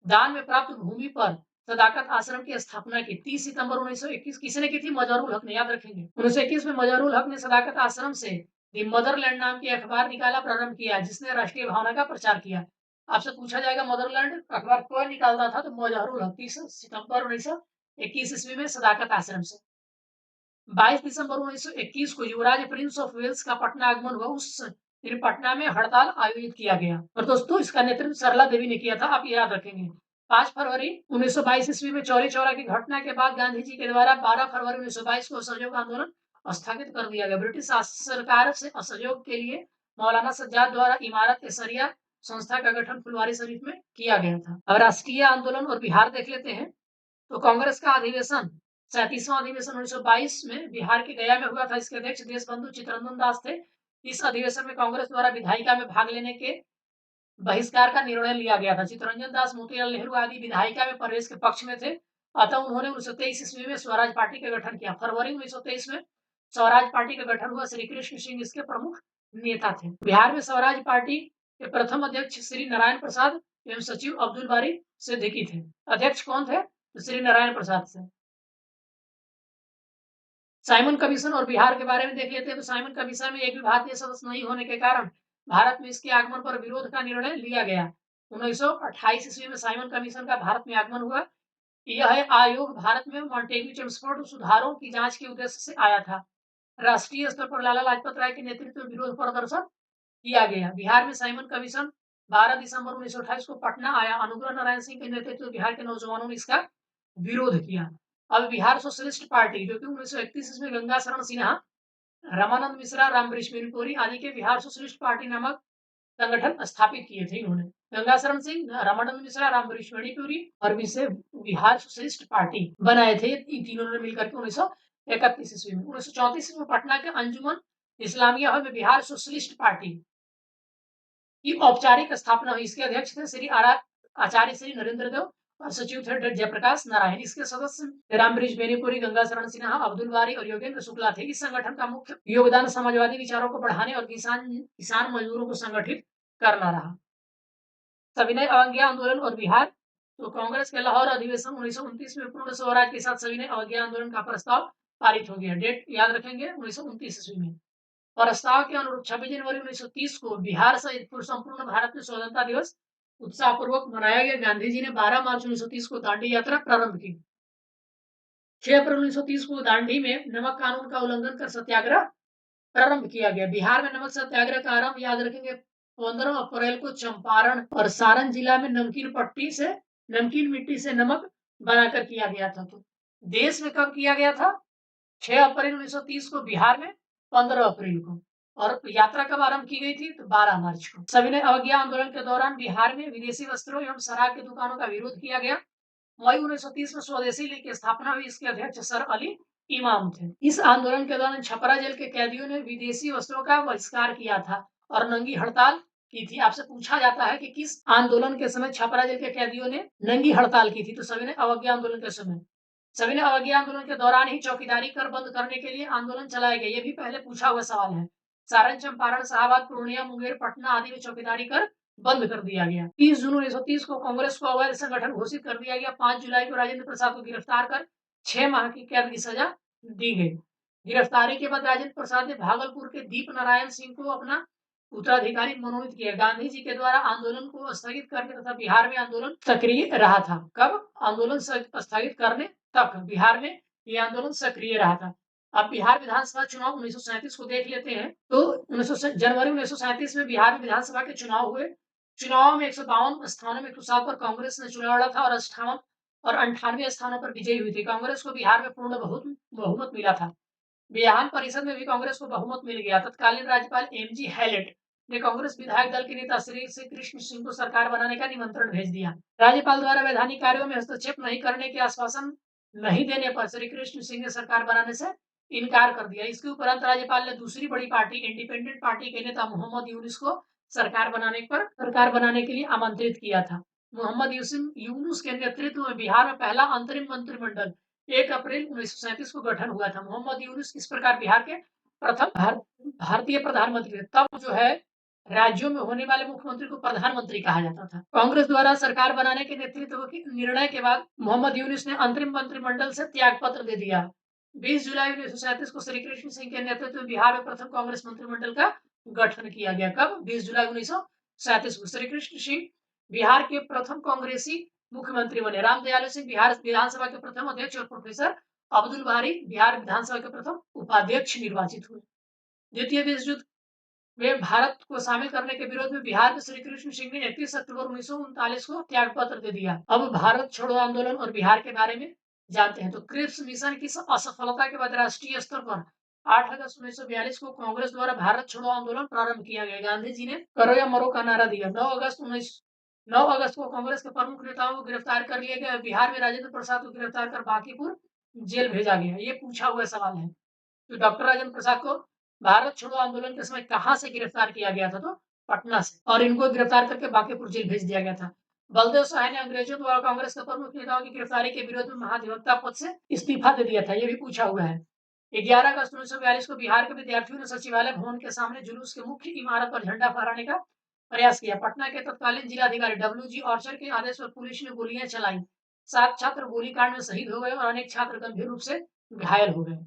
दान में प्राप्त भूमि पर सदाकत आश्रम की स्थापना की। 30 सितंबर 1921 किसने की थी? मजहरूल हक ने, याद रखेंगे। 1921 में मजहरूल हक ने सदाकत आश्रम से दी मदरलैंड नाम की अखबार निकाला प्रारंभ किया, जिसने राष्ट्रीय भावना का प्रचार किया। आपसे पूछा जाएगा मदरलैंड अखबार कौन निकालता था? तो मजहरूल हक। 30 सितंबर 21 ईस्वी में सदाकत आश्रम से। 22 दिसंबर 1921 को युवराज प्रिंस ऑफ वेल्स का पटना आगमन हुआ। उस दिन पटना में हड़ताल आयोजित किया गया और दोस्तों इसका नेतृत्व सरला देवी ने किया था, आप याद रखेंगे। 5 फरवरी 1922 ईस्वी में चौरी चौरा की घटना के बाद गांधी जी के द्वारा 12 फरवरी 1922 को असहयोग आंदोलन स्थगित कर दिया गया। ब्रिटिश सरकार से असहयोग के लिए मौलाना सज्जाद द्वारा इमारत ए सरिया संस्था का गठन फुलवारी शरीफ में किया गया था। अब राष्ट्रीय आंदोलन और बिहार देख लेते हैं। तो कांग्रेस का अधिवेशन 37वां अधिवेशन 1922 में बिहार के गया में हुआ था। इसके अध्यक्ष देशबंधु चित्तरंजन दास थे। इस अधिवेशन में कांग्रेस द्वारा विधायिका में भाग लेने के बहिष्कार का निर्णय लिया गया था। चित्तरंजन दास मोतीलाल नेहरू आदि विधायिका में प्रवेश के पक्ष में थे, अतः उन्होंने 1923 ईस्वी में स्वराज पार्टी का गठन किया। फरवरी 1923 में स्वराज पार्टी का गठन हुआ। श्री कृष्ण सिंह इसके प्रमुख नेता थे। बिहार में स्वराज पार्टी के प्रथम अध्यक्ष श्री नारायण प्रसाद एवं सचिव अब्दुल बारी सिद्दीकी थे। अध्यक्ष कौन थे? तो श्री नारायण प्रसाद से। साइमन कमीशन और बिहार के बारे में देख लेते हैं। तो साइमन कमीशन में एक भी भारतीय सदस्य नहीं होने के कारण भारत में इसके आगमन पर विरोध का निर्णय लिया गया। 1928 ईस्वी में साइमन कमीशन का भारत में आगमन हुआ। यह आयोग भारत में मॉन्टेग्यू चेम्सफोर्ड सुधारों की जांच के उद्देश्य से आया था। राष्ट्रीय स्तर पर लाला लाजपत राय के नेतृत्व में विरोध प्रदर्शन किया गया। बिहार में साइमन कमीशन 12 दिसंबर 1928 को पटना आया। अनुग्रह नारायण सिंह के नेतृत्व में बिहार के नौजवानों ने इसका विरोध किया। अब बिहार सोशलिस्ट पार्टी जो कि 1931 में गंगा शरण सिन्हा, रामानंद मिश्रा, रामवृक्ष मिनपुरी आदि के बिहार सोशलिस्ट पार्टी नामक संगठन स्थापित किए थे इन्होंने। गंगा शरण सिंह, रामानंद मिश्रा, रामवृक्ष मिनपुरी और बिहार सोशलिस्ट पार्टी बनाए थे। इन तीनों ने मिलकर के 1931 ईस्वी में। 1934 में पटना के अंजुमन इस्लामिया में बिहार सोशलिस्ट पार्टी की औपचारिक स्थापना हुई। इसके अध्यक्ष थे श्री आचार्य श्री नरेंद्र देव और सचिव थे जयप्रकाश नारायण। इसके सदस्य रामवृक्ष बेनीपुरी, गंगा शरण सिन्हा, अब्दुल बारी और योगेंद्र शुक्ला थे। इस संगठन का मुख्य योगदान समाजवादी विचारों को बढ़ाने और किसान मजदूरों को संगठित करना रहा। सविनय अवज्ञा आंदोलन और बिहार। तो कांग्रेस के लाहौर अधिवेशन 1929 में पूर्ण स्वराज के साथ सविनय अवज्ञा आंदोलन का प्रस्ताव पारित हो गया। डेट याद रखेंगे 1929 ईस्वी में। प्रस्ताव के अनुरूप 26 जनवरी 1930 को बिहार सहित संपूर्ण भारत में स्वतंत्रता दिवस उत्साहपूर्वक मनाया गया। गांधी जी ने 12 मार्च 1930 को दांडी यात्रा प्रारंभ की। 6 अप्रैल 1930 को दांडी में नमक कानून का उल्लंघन कर सत्याग्रह प्रारंभ किया गया। बिहार में नमक सत्याग्रह का आरंभ याद रखेंगे 15 अप्रैल को चंपारण और सारण जिला में नमकीन मिट्टी से नमक बनाकर किया गया था। तो देश में कब किया गया था? 6 अप्रैल 1930 को, बिहार में 15 अप्रैल को। और यात्रा कब आरंभ की गई थी? तो 12 मार्च को। सविनय अवज्ञा आंदोलन के दौरान बिहार में विदेशी वस्त्रों एवं शराब की दुकानों का विरोध किया गया। मई 1930 में स्वदेशी लीग की स्थापना हुई। इसके अध्यक्ष सर अली इमाम थे। इस आंदोलन के दौरान छपरा जेल के कैदियों ने विदेशी वस्त्रों का बहिष्कार किया था और नंगी हड़ताल की थी। आपसे पूछा जाता है कि किस आंदोलन के समय छपरा जेल के कैदियों ने नंगी हड़ताल की थी? तो सविनय अवज्ञा आंदोलन के समय। सविनय अवज्ञा आंदोलन के दौरान ही चौकीदारी कर बंद करने के लिए आंदोलन चलाया गया। ये भी पहले पूछा हुआ सवाल है। सारण, चंपारण, शाहबाद, पूर्णिया, मुंगेर, पटना आदि में चौकीदारी कर बंद कर दिया गया। 30 जून 1930 को कांग्रेस को अवैध संगठन घोषित कर दिया गया। 5 जुलाई को राजेंद्र प्रसाद को गिरफ्तार कर 6 माह की कैद की सजा दी गई। गिरफ्तारी के बाद राजेंद्र प्रसाद ने भागलपुर के दीप नारायण सिंह को अपना उत्तराधिकारी मनोनीत किया। गांधी जी के द्वारा आंदोलन को स्थगित करने तथा बिहार में आंदोलन सक्रिय रहा था। कब? आंदोलन स्थगित करने तक बिहार में यह आंदोलन सक्रिय रहा था। अब बिहार विधानसभा चुनाव 1937 को देख लेते हैं। तो जनवरी 1937 में बिहार में विधानसभा के चुनाव हुए। चुनाव में 152 स्थानों में 107 पर कांग्रेस ने चुनाव लड़ा था और 98 स्थानों पर विजयी हुई थी। कांग्रेस को बिहार में पूर्ण बहुमत मिला था। विधान परिषद में भी कांग्रेस को बहुमत मिल गया। तत्कालीन राज्यपाल एमजी हैलेट ने कांग्रेस विधायक दल के नेता श्री कृष्ण सिंह को सरकार बनाने का निमंत्रण भेज दिया। राज्यपाल द्वारा वैधानिक कार्यों में हस्तक्षेप नहीं करने के आश्वासन नहीं देने पर श्री कृष्ण सिंह ने सरकार बनाने से इनकार कर दिया। इसके उपरांत राज्यपाल ने दूसरी बड़ी पार्टी इंडिपेंडेंट पार्टी के नेता मोहम्मद यूनुस को सरकार बनाने के लिए आमंत्रित किया था। मोहम्मद यूनुस के नेतृत्व में बिहार में पहला अंतरिम मंत्रिमंडल 1 अप्रैल 1937 को गठन हुआ था। मोहम्मद यूनुस इस प्रकार बिहार के प्रथम भारतीय प्रधानमंत्री थे। तब जो है राज्यों में होने वाले मुख्यमंत्री को प्रधानमंत्री कहा जाता था। कांग्रेस द्वारा सरकार बनाने के नेतृत्व के निर्णय के बाद मोहम्मद यूनुस ने अंतरिम मंत्रिमंडल से त्याग पत्र दे दिया। 20 जुलाई 1937 को श्री कृष्ण सिंह के नेतृत्व में बिहार में प्रथम कांग्रेस मंत्रिमंडल का गठन किया गया। कब? 20 जुलाई 1937 को। श्री कृष्ण सिंह बिहार के प्रथम कांग्रेसी मुख्यमंत्री बने। रामदयालु सिंह बिहार विधानसभा के प्रथम अध्यक्ष और प्रोफेसर अब्दुल बारी बिहार विधानसभा के प्रथम उपाध्यक्ष निर्वाचित हुए। द्वितीय विश्व युद्ध में भारत को शामिल करने के विरोध में बिहार के श्री कृष्ण सिंह ने 31 अक्टूबर 1939 को त्याग पत्र दे दिया। अब भारत छोड़ो आंदोलन और बिहार के बारे में जानते हैं। तो क्रिप्स मिशन की असफलता के बाद राष्ट्रीय स्तर पर 8 अगस्त 1942 को कांग्रेस द्वारा भारत छोड़ो आंदोलन प्रारंभ किया गया। गांधी जी ने करो या मरो का नारा दिया। 9 अगस्त को कांग्रेस के प्रमुख नेताओं को गिरफ्तार कर लिया गया। बिहार में राजेंद्र प्रसाद को गिरफ्तार कर बांकीपुर जेल भेजा गया। ये पूछा हुआ सवाल है। तो डॉक्टर राजेंद्र प्रसाद को भारत छोड़ो आंदोलन के समय कहां से गिरफ्तार किया गया था? तो पटना से, और इनको गिरफ्तार करके बांकीपुर जेल भेज दिया गया था। बलदेव सहाय ने अंग्रेजों द्वारा कांग्रेस के प्रमुख नेताओं की गिरफ्तारी के विरोध में महाधिवक्ता पद से इस्तीफा दे दिया था। ये भी पूछा हुआ है। 11 अगस्त 1942 को बिहार के विद्यार्थियों ने सचिवालय भवन के सामने जुलूस के मुख्य इमारत पर झंडा फहराने का प्रयास किया। पटना के तत्कालीन जिलाधिकारी डब्ल्यू.जी. ऑर्चर के आदेश पर पुलिस ने गोलियां चलाई। 7 छात्र गोलीकांड में शहीद हो गए और अनेक छात्र गंभीर रूप से घायल हो गए।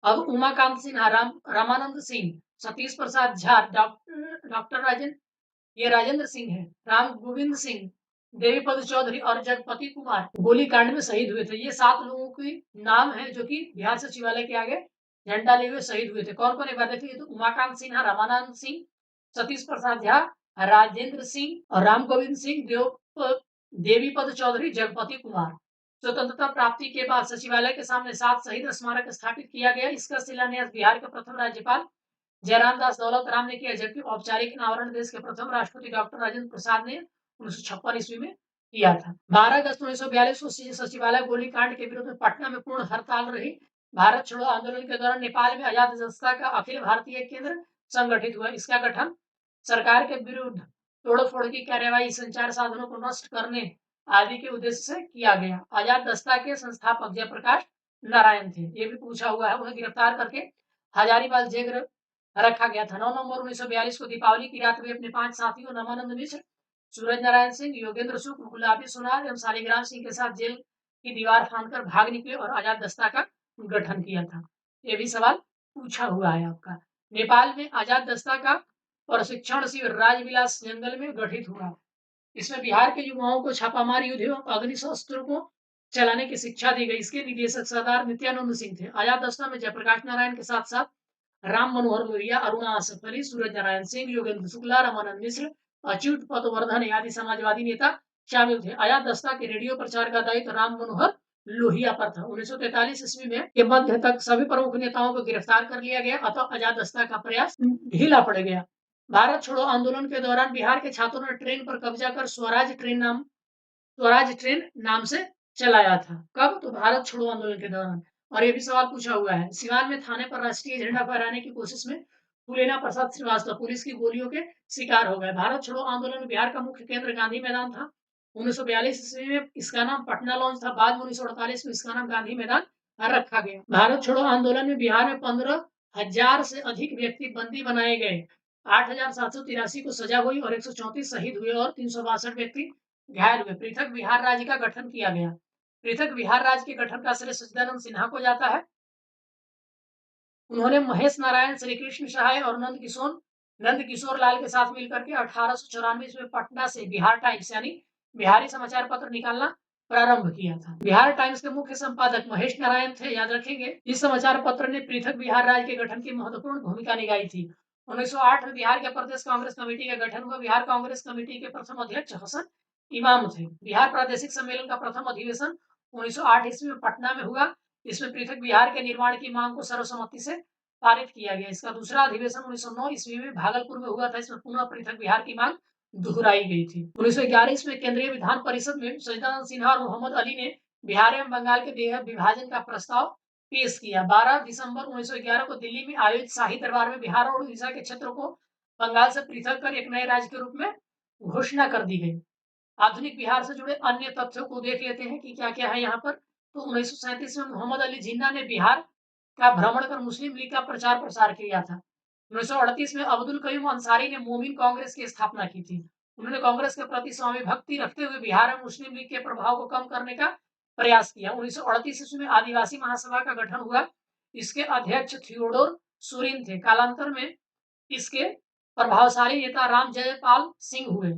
अब उमाकांत सिन्हा, रामानंद सिंह, सतीश प्रसाद झा, डॉक्टर राजेंद्र सिंह है, राम गोविंद सिंह, देवीपद चौधरी और जगपति कुमार गोलीकांड में शहीद हुए थे। ये 7 लोगों के नाम है जो कि बिहार सचिवालय के आगे झंडा लिए हुए शहीद हुए थे। कौन कौन एक बार देखिए, तो उमाकांत सिन्हा, रामानंद सिंह, सतीश प्रसाद झा, राजेंद्र सिंह और राम गोविंद सिंह, देवीपद चौधरी, जगपति कुमार। स्वतंत्रता प्राप्ति के बाद सचिवालय के सामने 7 शहीद स्मारक स्थापित किया गया। इसका शिलान्यास बिहार के प्रथम राज्यपाल जयराम दास दौलत राम ने किया, जबकि औपचारिक अनावरण देश के प्रथम राष्ट्रपति डॉक्टर राजेंद्र प्रसाद ने 1956 ईस्वी में किया था। 12 अगस्त 1942 को सचिवालय गोलीकांड के विरोध में पटना में पूर्ण हड़ताल रही। भारत छोड़ो आंदोलन के दौरान नेपाल में आजाद जनता का अखिल भारतीय केंद्र संगठित हुआ। इसका गठन सरकार के विरुद्ध तोड़फोड़ की कार्यवाही, संचार साधनों को नष्ट करने आदि के उद्देश्य से किया गया। आजाद दस्ता के संस्थापक जयप्रकाश नारायण थे। ये भी पूछा हुआ है। उन्हें गिरफ्तार करके हजारीबाग जेल रखा गया था। 9 नवंबर 1942 को दीपावली की रात वे अपने 5 साथियों रामानंद मिश्र, सूरज नारायण सिंह, योगेंद्र शुक्ल, गुलाबी सुनार एवं शालिग्राम सिंह के साथ जेल की दीवार फांदकर भाग निकले और आजाद दस्ता का गठन किया था। ये भी सवाल पूछा हुआ है आपका। नेपाल में आजाद दस्ता का प्रशिक्षण शिविर राजविलास जंगल में गठित हुआ। इसमें बिहार के युवाओं को छापामार युद्ध एवं अग्निशस्त्रों को चलाने की शिक्षा दी गई। इसके निदेशक सरदार नित्यानंद सिंह थे। आजाद दस्ता में जयप्रकाश नारायण के साथ साथ राम मनोहर लोहिया, अरुणा आसफ अली, सूरज नारायण सिंह, योगेंद्र शुक्ला, रामानंद मिश्र, अच्युत पटवर्धन आदि समाजवादी नेता शामिल थे। आजाद दस्ता के रेडियो प्रचार का दायित्व राम मनोहर लोहिया पर था। 1943 ईस्वी में के मध्य तक सभी प्रमुख नेताओं को गिरफ्तार कर लिया गया, अतः आजाद दस्ता का प्रयास ढीला पड़ गया। भारत छोड़ो आंदोलन के दौरान बिहार के छात्रों ने ट्रेन पर कब्जा कर स्वराज ट्रेन नाम से चलाया था। कब? तो भारत छोड़ो आंदोलन के दौरान। और ये भी सवाल पूछा हुआ है। सिवान में थाने पर राष्ट्रीय झंडा फहराने की कोशिश में फूलेना प्रसाद श्रीवास्तव पुलिस की गोलियों के शिकार हो गए। भारत छोड़ो आंदोलन में बिहार का मुख्य केंद्र गांधी मैदान था। 1942 ईस्वी में इसका नाम पटना लॉन्च था। बाद में 1948 में इसका नाम गांधी मैदान रखा गया। भारत छोड़ो आंदोलन में बिहार में 15,000 से अधिक व्यक्ति बंदी बनाए गए। 8,783 को सजा हुई और 134 शहीद हुए और 362 व्यक्ति घायल हुए। पृथक बिहार राज्य का गठन किया गया। पृथक बिहार राज्य के गठन का श्रेय सच्चिदानंद सिन्हा को जाता है। उन्होंने महेश नारायण, श्री कृष्ण सहाय और नंद किशोर लाल के साथ मिलकर के 1894 में पटना से बिहार टाइम्स यानी बिहारी समाचार पत्र निकालना प्रारंभ किया था। बिहार टाइम्स के मुख्य संपादक महेश नारायण थे, याद रखेंगे। इस समाचार पत्र ने पृथक बिहार राज्य के गठन की महत्वपूर्ण भूमिका निभाई थी। 1908 में बिहार के प्रदेश कांग्रेस कमेटी का गठन हुआ। बिहार कांग्रेस कमेटी के प्रथम अध्यक्ष हसन इमाम थे। बिहार प्रादेशिक सम्मेलन का प्रथम अधिवेशन 1908 ईस्वी में पटना में हुआ। इसमें पृथक बिहार के निर्माण की मांग को सर्वसम्मति से पारित किया गया। इसका दूसरा अधिवेशन 1909 ईस्वी में भागलपुर में हुआ था। इसमें पुनः पृथक बिहार की मांग दोहराई गई थी। 1911 में केंद्रीय विधान परिषद में सच्चिदानंद सिन्हा और मोहम्मद अली ने बिहार एवं बंगाल के विभाजन का प्रस्ताव पेश किया। 12 दिसंबर 1911 को दिल्ली में आयोजित शाही दरबार में बिहार और उड़ीसा के क्षेत्रों को बंगाल से पृथक कर एक नए राज्य के रूप में घोषणा कर दी गई। आधुनिक बिहार से जुड़े अन्य तथ्यों को देख लेते हैं कि क्या क्या है यहाँ पर। तो 1937 में मोहम्मद अली जिन्ना ने बिहार का भ्रमण कर मुस्लिम लीग का प्रचार प्रसार किया था। 1938 में अब्दुल कयूम अंसारी ने मोमिन कांग्रेस की स्थापना की थी। उन्होंने कांग्रेस के प्रति स्वामी भक्ति रखते हुए बिहार में मुस्लिम लीग के प्रभाव को कम करने का प्रयास किया। 1938 ईस्वी में आदिवासी महासभा का गठन हुआ। इसके अध्यक्ष थियोडोर सुरीन थे। कालांतर में इसके प्रभावशाली नेता राम जयपाल सिंह हुए।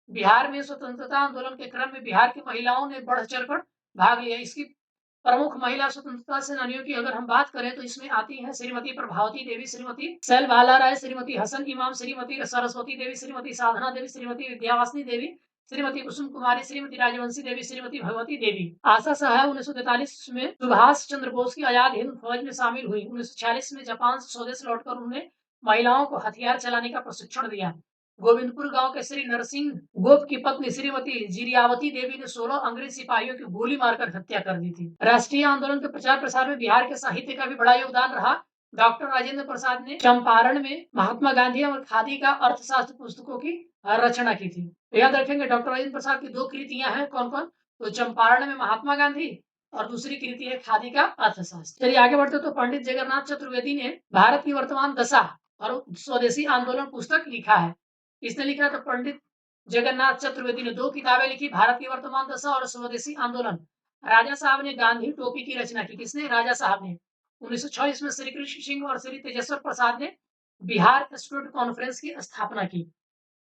बिहार में स्वतंत्रता आंदोलन के क्रम में बिहार की महिलाओं ने बढ़ चढ़कर भाग लिया। इसकी प्रमुख महिला स्वतंत्रता सेनानियों की अगर हम बात करें तो इसमें आती हैं श्रीमती प्रभावती देवी, श्रीमती सैलबाला राय, श्रीमती हसन इमाम, श्रीमती सरस्वती देवी, श्रीमती साधना देवी, श्रीमती विद्यावासिनी देवी, श्रीमती कुसुम कुमारी, श्रीमती राजवंशी देवी, श्रीमती भगवती देवी। आशा सहाय 1943 में सुभाष चंद्र बोस की आजाद हिंद फौज में शामिल हुई। 1946 में जापान से स्वदेश लौटकर उन्होंने महिलाओं को हथियार चलाने का प्रशिक्षण दिया। गोविंदपुर गांव के श्री नरसिंह गोप की पत्नी श्रीमती जिरियावती देवी ने 16 अंग्रेज सिपाहियों की गोली मारकर हत्या कर दी थी। राष्ट्रीय आंदोलन के प्रचार प्रसार में बिहार के साहित्य का भी बड़ा योगदान रहा। डॉक्टर राजेंद्र प्रसाद ने चंपारण में महात्मा गांधी और खादी का अर्थशास्त्र पुस्तकों की रचना की थी। याद रखेंगे डॉक्टर राजेंद्र प्रसाद की 2 कृतियां हैं, कौन कौन? तो चंपारण में महात्मा गांधी और दूसरी कृति है खादी का अर्थशास्त्र। चलिए आगे बढ़ते तो पंडित जगन्नाथ चतुर्वेदी ने भारत की वर्तमान दशा और स्वदेशी आंदोलन पुस्तक लिखा है। इसने लिखा था पंडित जगन्नाथ चतुर्वेदी ने 2 किताबें लिखी, भारत की वर्तमान दशा और स्वदेशी आंदोलन। राजा साहब ने गांधी टोपी की रचना की। किसने? राजा साहब ने। 1926 में श्री कृष्ण सिंह और श्री तेजेश्वर प्रसाद ने बिहार स्टूडेंट कॉन्फ्रेंस की स्थापना की।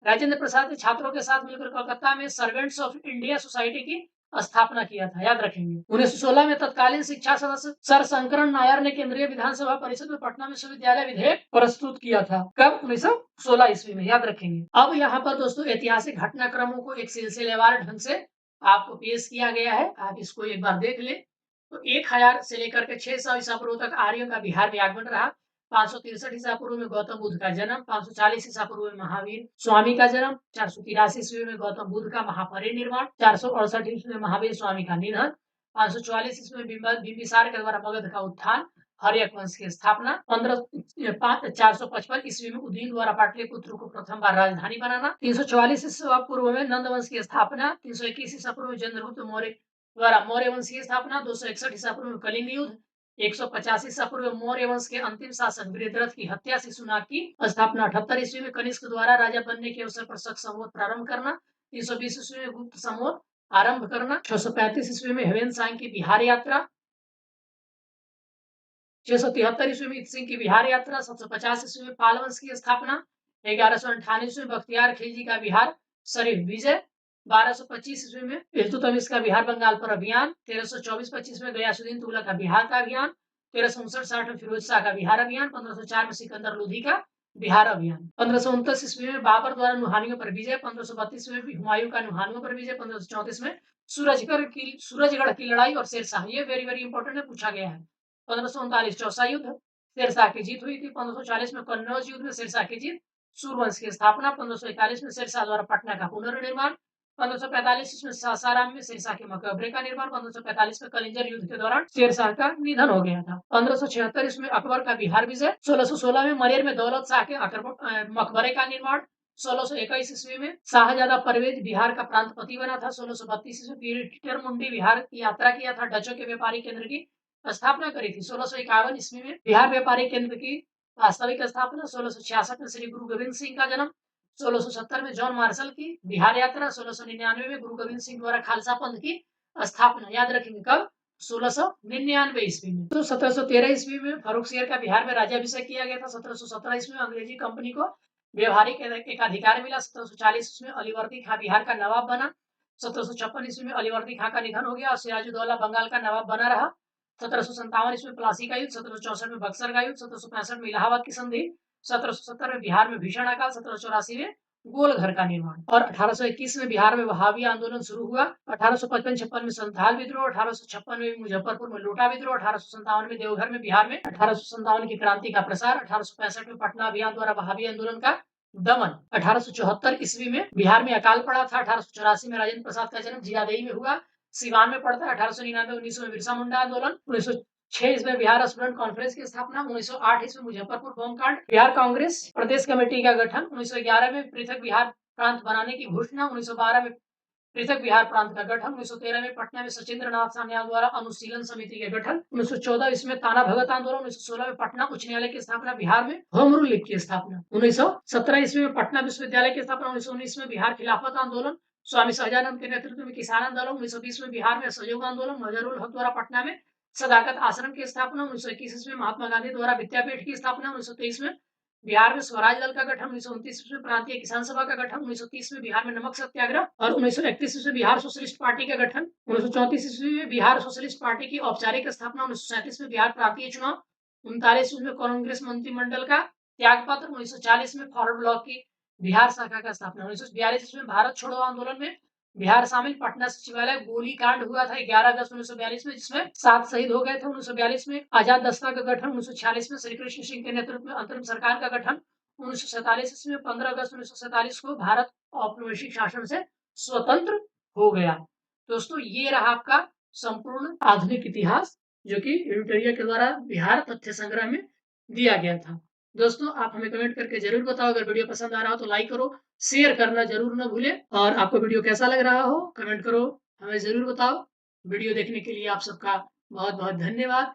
राजेंद्र प्रसाद ने छात्रों के साथ मिलकर कोलकाता में सर्वेंट्स ऑफ इंडिया सोसाइटी की स्थापना किया था। याद रखेंगे। 1916 में तत्कालीन शिक्षा सदस्य सर शंकरन नायर ने केंद्रीय विधानसभा परिषद में पटना विश्वविद्यालय विधेयक प्रस्तुत किया था। कब? 1916 ईस्वी में। याद रखेंगे। अब यहाँ पर दोस्तों ऐतिहासिक घटनाक्रमों को एक सिलसिलेवार ढंग से आपको पेश किया गया है। आप इसको एक बार देख ले। तो 1000 से लेकर के 600 ईसा पूर्व तक आर्यों का बिहार में आगमन रहा। 563 ईसा पूर्व में गौतम बुद्ध का जन्म, 540 ईसा पूर्व में महावीर स्वामी का जन्म, 483 ईस्वी में गौतम बुद्ध का महापरिनिर्वाण, 468 ईस्वी में महावीर स्वामी का निधन, 544 ईस्वी में बिंबिसार के द्वारा मगध का उत्थान, हर्यक वंश की स्थापना, 455 ईस्वी में उदयन द्वारा पाटलिपुत्र को प्रथम बार राजधानी बनाना, 344 ईसा पूर्व में नंद वंश की स्थापना, 321 ईसा पूर्व में चंद्रगुप्त मौर्य द्वारा मौर्य वंश की स्थापना, 261 ईसा पूर्व में कलिंग युद्ध, 185 ईसा पूर्व मौर्य वंश के अंतिम शासक वृद्धरथ की हत्या शिशुनाग की स्थापना, 78 ईस्वी में कनिष्क द्वारा राजा बनने के अवसर पर शक संवत प्रारंभ करना, 320 ईस्वी में गुप्त संवत आरंभ करना, 635 ईस्वी में हेवेन सांग की बिहार यात्रा, 673 ईस्वी में इत सिंह की बिहार यात्रा, 750 ईस्वी में पाल वंश की स्थापना, 1198 ईस्वी में बख्तियार खिलजी का बिहार शरीफ विजय, 1225 ईस्वी में इल्तुतमिश का बिहार बंगाल पर अभियान, 1324-25 में गयासुद्दीन तुगलक का बिहार का अभियान, 1359-60 में फिरोज शाह का बिहार अभियान, 1504 में सिकंदर लोधी का बिहार अभियान, 1529 ईस्वी में बाबर द्वारा नुहानियों पर विजय, 1532 में हुमायूं का नुहानियों पर विजय, 1534 में सूरजगढ़ की लड़ाई और शेरशाह। ये वेरी वेरी इंपॉर्टेंट है, पूछा गया है। 1539 चौसा युद्ध, शेरशाह की जीत हुई थी। 1540 में कन्नौज युद्ध में शेरशाह की जीत, सूर्यवंश की स्थापना। 1541 में शेरशाह द्वारा पटना का पुनर्निर्माण। 1545 में सासाराम में शेरशाह के मकबरे का निर्माण। 1545 में कलिंजर युद्ध के दौरान शेरशाह का निधन हो गया था। 1576 में अकबर का बिहार विजय। 1616 में मनेर में दौलत शाह के मकबरे का निर्माण। 1621 ईस्वी में शाहजादा परवेज बिहार का प्रांतपति बना था। 1632 ईस्वी पीटर मुंडी बिहार की यात्रा किया था, डचों के व्यापारी केंद्र की स्थापना करी थी। 1651 ईस्वी में बिहार व्यापारी केंद्र की वास्तविक स्थापना। 1666 में श्री गुरु गोविंद सिंह का जन्म। 1670 में जॉन मार्शल की बिहार यात्रा। 1699 में गुरु गोविंद सिंह द्वारा खालसा पंथ की स्थापना। याद रखेंगे कब? 1699 ईस्वी में। तो 1713 ईस्वी में फर्रुख शेर का बिहार में राज्याभिषेक किया गया था। 1717 ईस्वी में अंग्रेजी कंपनी को व्यवहारिक एकाधिकार मिला। 1740 ईस्वी में अलीवर्दी खां बिहार का नवाब बना। 1756 ईस्वी में अलीवर्दी खां का निधन हो गया और सिराजुद्दौला बंगाल का नवाब बना रहा। 1757 ईस्वी में प्लासी का युद्ध, 1764 में बक्सर का युद्ध, 1765 में इलाहाबाद की संधि, 1770 में बिहार में भीषण अकाल, 1784 में गोलघर का निर्माण और 1821 में बिहार में वहाबी आंदोलन शुरू हुआ। 1855-56 में संथाल विद्रोह, 1856 में मुजफ्फरपुर में लोटा विद्रोह, 1857 में देवघर में बिहार में, 1857 की क्रांति का प्रसार, 1865 में पटना अभियान द्वारा वहाबी आंदोलन का दमन, 1874 ईस्वी में बिहार में अकाल पड़ा था। 1884 में राजेंद्र प्रसाद का जन्म जियादेई में हुआ, सिवान में पड़ता है। 1899-1900 में बिरसा मुंडा आंदोलन, 1906 इसमें बिहार स्टूडेंट कॉन्फ्रेंस की स्थापना, 1908 इसमें मुजफ्फरपुर बम कांड, बिहार कांग्रेस प्रदेश कमेटी का गठन, 1911 में पृथक बिहार प्रांत बनाने की घोषणा, 1912 में पृथक बिहार प्रांत का गठन, 1913 में पटना में सचिंद्र नाथ सान्याल द्वारा अनुशीलन समिति के गठन, 1914 इसमें ताना भगत आंदोलन, 1916 में पटना उच्च न्यायालय की स्थापना, बिहार में होम रूल लीग की स्थापना, 1917 ईस्वी में पटना विश्वविद्यालय की स्थापना, 1919 में बिहार खिलाफत आंदोलन, स्वामी सहजानंद के नेतृत्व में किसान आंदोलन, 1920 में बिहार में असहयोग आंदोलन, मजहरुल हक द्वारा पटना में सदाकत आश्रम की स्थापना, 1921 में महात्मा गांधी द्वारा विद्यापीठ की स्थापना, 1923 में बिहार में स्वराज दल का गठन, 1929 में प्रांतीय किसान सभा का गठन, 1930 में बिहार में नमक सत्याग्रह और 1931 में बिहार सोशलिस्ट पार्टी का गठन, 1934 ईस्वी में बिहार सोशलिस्ट पार्टी की औपचारिक स्थापना, 1937 में बिहार प्रांतीय चुनाव, 39 में कांग्रेस मंत्रिमंडल का त्यागपत्र, 1940 में फॉरवर्ड ब्लॉक की बिहार शाखा का स्थापना, 1942 में भारत छोड़ो आंदोलन में बिहार शामिल, पटना सचिवालय गोलीकांड हुआ था 11 अगस्त 1942 में, जिसमें 7 शहीद हो गए थे। 1942 में आजाद दस्ता का गठन, 1946 में श्री कृष्ण सिंह के नेतृत्व में अंतरिम सरकार का गठन, 1947 में 15 अगस्त 1947 को भारत औपनिवेशिक शासन से स्वतंत्र हो गया। दोस्तों, ये रहा आपका संपूर्ण आधुनिक इतिहास, जो कि एडिटोरियल के द्वारा बिहार तथ्य संग्रह में दिया गया था। दोस्तों, आप हमें कमेंट करके जरूर बताओ। अगर वीडियो पसंद आ रहा हो तो लाइक करो, शेयर करना जरूर ना भूलें, और आपको वीडियो कैसा लग रहा हो कमेंट करो, हमें जरूर बताओ। वीडियो देखने के लिए आप सबका बहुत बहुत धन्यवाद।